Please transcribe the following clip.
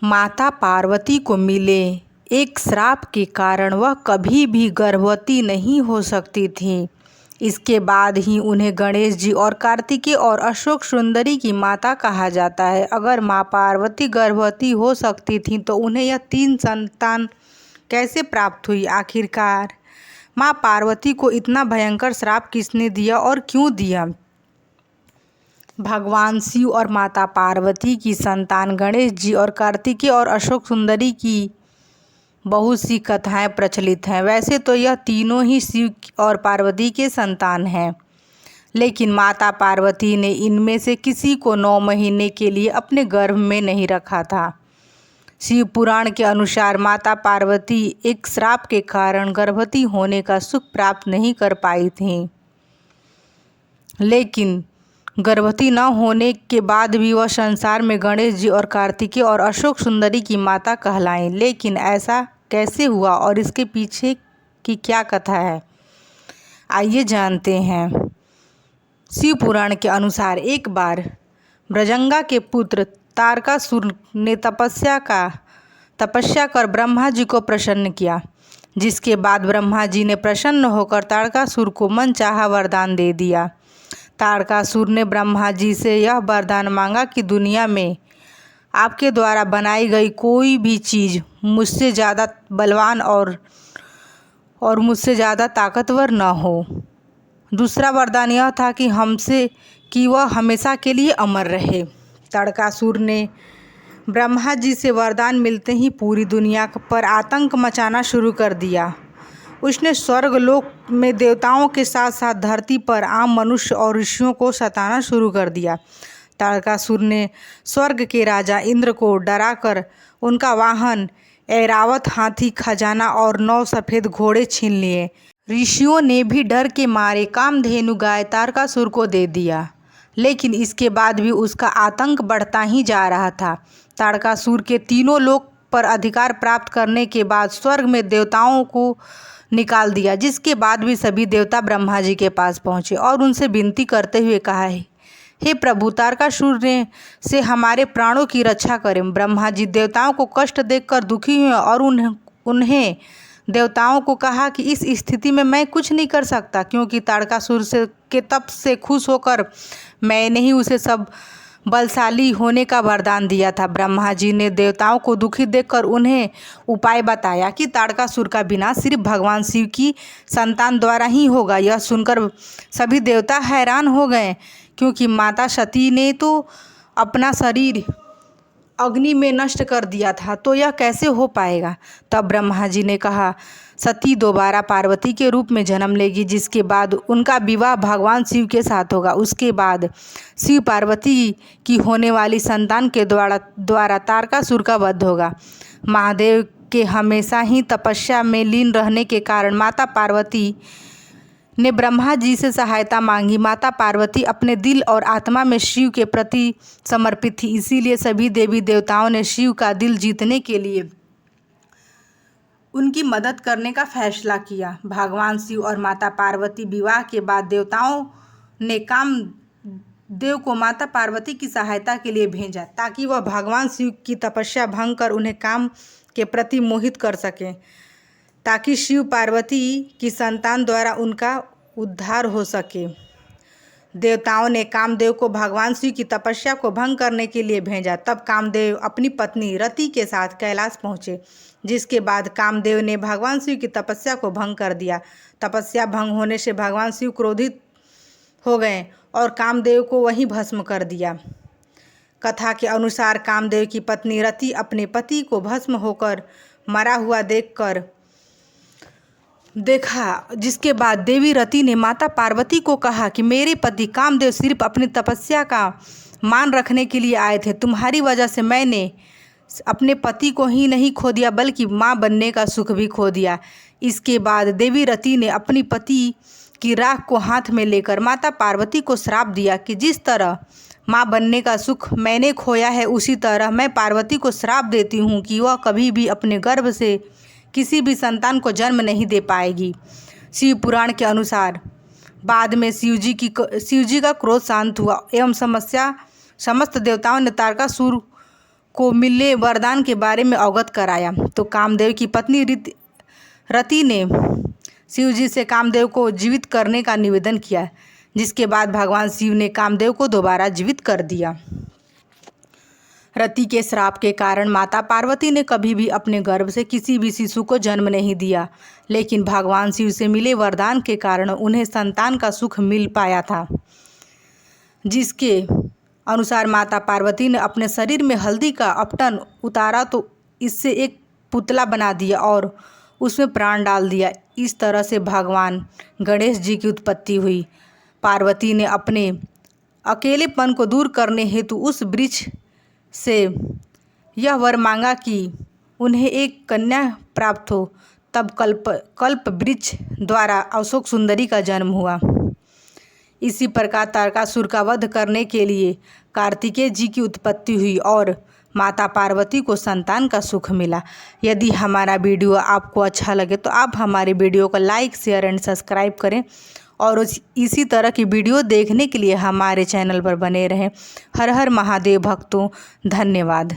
माता पार्वती को मिले एक श्राप के कारण वह कभी भी गर्भवती नहीं हो सकती थीं। इसके बाद ही उन्हें गणेश जी और कार्तिकेय और अशोक सुंदरी की माता कहा जाता है। अगर माँ पार्वती गर्भवती हो सकती थीं तो उन्हें यह 3 संतान कैसे प्राप्त हुई? आखिरकार माँ पार्वती को इतना भयंकर श्राप किसने दिया और क्यों दिया? भगवान शिव और माता पार्वती की संतान गणेश जी और कार्तिकेय और अशोक सुंदरी की बहुत सी कथाएं प्रचलित हैं। वैसे तो यह तीनों ही शिव और पार्वती के संतान हैं, लेकिन माता पार्वती ने इनमें से किसी को 9 महीने के लिए अपने गर्भ में नहीं रखा था। शिव पुराण के अनुसार माता पार्वती एक श्राप के कारण गर्भवती होने का सुख प्राप्त नहीं कर पाई थीं, लेकिन गर्भवती न होने के बाद भी वह संसार में गणेश जी और कार्तिकेय और अशोक सुंदरी की माता कहलाएं। लेकिन ऐसा कैसे हुआ और इसके पीछे की क्या कथा है, आइए जानते हैं। शिव पुराण के अनुसार एक बार ब्रजंगा के पुत्र तारकासुर ने तपस्या कर ब्रह्मा जी को प्रसन्न किया, जिसके बाद ब्रह्मा जी ने प्रसन्न होकर तारकासुर को मनचाहा वरदान दे दिया। तारकासुर ने ब्रह्मा जी से यह वरदान मांगा कि दुनिया में आपके द्वारा बनाई गई कोई भी चीज़ मुझसे ज़्यादा बलवान और मुझसे ज़्यादा ताकतवर न हो। दूसरा वरदान यह था कि वह हमेशा के लिए अमर रहे। तारकासुर ने ब्रह्मा जी से वरदान मिलते ही पूरी दुनिया पर आतंक मचाना शुरू कर दिया। उसने स्वर्गलोक में देवताओं के साथ साथ धरती पर आम मनुष्य और ऋषियों को सताना शुरू कर दिया। तारकासुर ने स्वर्ग के राजा इंद्र को डराकर उनका वाहन ऐरावत हाथी, खजाना और 9 सफ़ेद घोड़े छीन लिए। ऋषियों ने भी डर के मारे कामधेनु गाय तारकासुर को दे दिया, लेकिन इसके बाद भी उसका आतंक बढ़ता ही जा रहा था। तारकासुर के तीनों लोक पर अधिकार प्राप्त करने के बाद स्वर्ग में देवताओं को निकाल दिया, जिसके बाद भी सभी देवता ब्रह्मा जी के पास पहुँचे और उनसे विनती करते हुए कहा, हे प्रभु, तारकासुर से हमारे प्राणों की रक्षा करें। ब्रह्मा जी देवताओं को कष्ट देखकर दुखी हुए और उन्हें देवताओं को कहा कि इस स्थिति में मैं कुछ नहीं कर सकता, क्योंकि तारकासुर के तप से खुश होकर मैंने ही उसे सब बलशाली होने का वरदान दिया था। ब्रह्मा जी ने देवताओं को दुखी देखकर उन्हें उपाय बताया कि तारकासुर का विनाश सिर्फ भगवान शिव की संतान द्वारा ही होगा। यह सुनकर सभी देवता हैरान हो गए, क्योंकि माता सती ने तो अपना शरीर अग्नि में नष्ट कर दिया था, तो यह कैसे हो पाएगा। तब ब्रह्मा जी ने कहा, सती दोबारा पार्वती के रूप में जन्म लेगी, जिसके बाद उनका विवाह भगवान शिव के साथ होगा। उसके बाद शिव पार्वती की होने वाली संतान के द्वारा तारकासुर का वध होगा। महादेव के हमेशा ही तपस्या में लीन रहने के कारण माता पार्वती ने ब्रह्मा जी से सहायता मांगी। माता पार्वती अपने दिल और आत्मा में शिव के प्रति समर्पित थी, इसीलिए सभी देवी देवताओं ने शिव का दिल जीतने के लिए उनकी मदद करने का फैसला किया। भगवान शिव और माता पार्वती विवाह के बाद देवताओं ने कामदेव को माता पार्वती की सहायता के लिए भेजा, ताकि वह भगवान शिव की तपस्या भंग कर उन्हें काम के प्रति मोहित कर सकें, ताकि शिव पार्वती की संतान द्वारा उनका उद्धार हो सके। देवताओं ने कामदेव को भगवान शिव की तपस्या को भंग करने के लिए भेजा। तब कामदेव अपनी पत्नी रति के साथ कैलाश पहुँचे, जिसके बाद कामदेव ने भगवान शिव की तपस्या को भंग कर दिया। तपस्या भंग होने से भगवान शिव क्रोधित हो गए और कामदेव को वहीं भस्म कर दिया। कथा के अनुसार कामदेव की पत्नी रति अपने पति को भस्म होकर मरा हुआ देखा, जिसके बाद देवी रति ने माता पार्वती को कहा कि मेरे पति कामदेव सिर्फ अपनी तपस्या का मान रखने के लिए आए थे। तुम्हारी वजह से मैंने अपने पति को ही नहीं खो दिया, बल्कि माँ बनने का सुख भी खो दिया। इसके बाद देवी रति ने अपनी पति की राख को हाथ में लेकर माता पार्वती को श्राप दिया कि जिस तरह माँ बनने का सुख मैंने खोया है, उसी तरह मैं पार्वती को श्राप देती हूँ कि वह कभी भी अपने गर्भ से किसी भी संतान को जन्म नहीं दे पाएगी। शिव पुराण के अनुसार बाद में शिव जी का क्रोध शांत हुआ एवं समस्त देवताओं ने तारकासुर को मिले वरदान के बारे में अवगत कराया। तो कामदेव की पत्नी रति ने शिव जी से कामदेव को जीवित करने का निवेदन किया, जिसके बाद भगवान शिव ने कामदेव को दोबारा जीवित कर दिया। रति के श्राप के कारण माता पार्वती ने कभी भी अपने गर्भ से किसी भी शिशु को जन्म नहीं दिया, लेकिन भगवान शिव से मिले वरदान के कारण उन्हें संतान का सुख मिल पाया था, जिसके अनुसार माता पार्वती ने अपने शरीर में हल्दी का अपटन उतारा तो इससे एक पुतला बना दिया और उसमें प्राण डाल दिया। इस तरह से भगवान गणेश जी की उत्पत्ति हुई। पार्वती ने अपने अकेलेपन को दूर करने हेतु उस वृक्ष से यह वर मांगा कि उन्हें एक कन्या प्राप्त हो। तब कल्प वृक्ष द्वारा अशोक सुंदरी का जन्म हुआ। इसी प्रकार तारकासुर का वध करने के लिए कार्तिकेय जी की उत्पत्ति हुई और माता पार्वती को संतान का सुख मिला। यदि हमारा वीडियो आपको अच्छा लगे तो आप हमारे वीडियो को लाइक, शेयर एंड सब्सक्राइब करें और इसी तरह की वीडियो देखने के लिए हमारे चैनल पर बने रहें। हर हर महादेव भक्तों, धन्यवाद।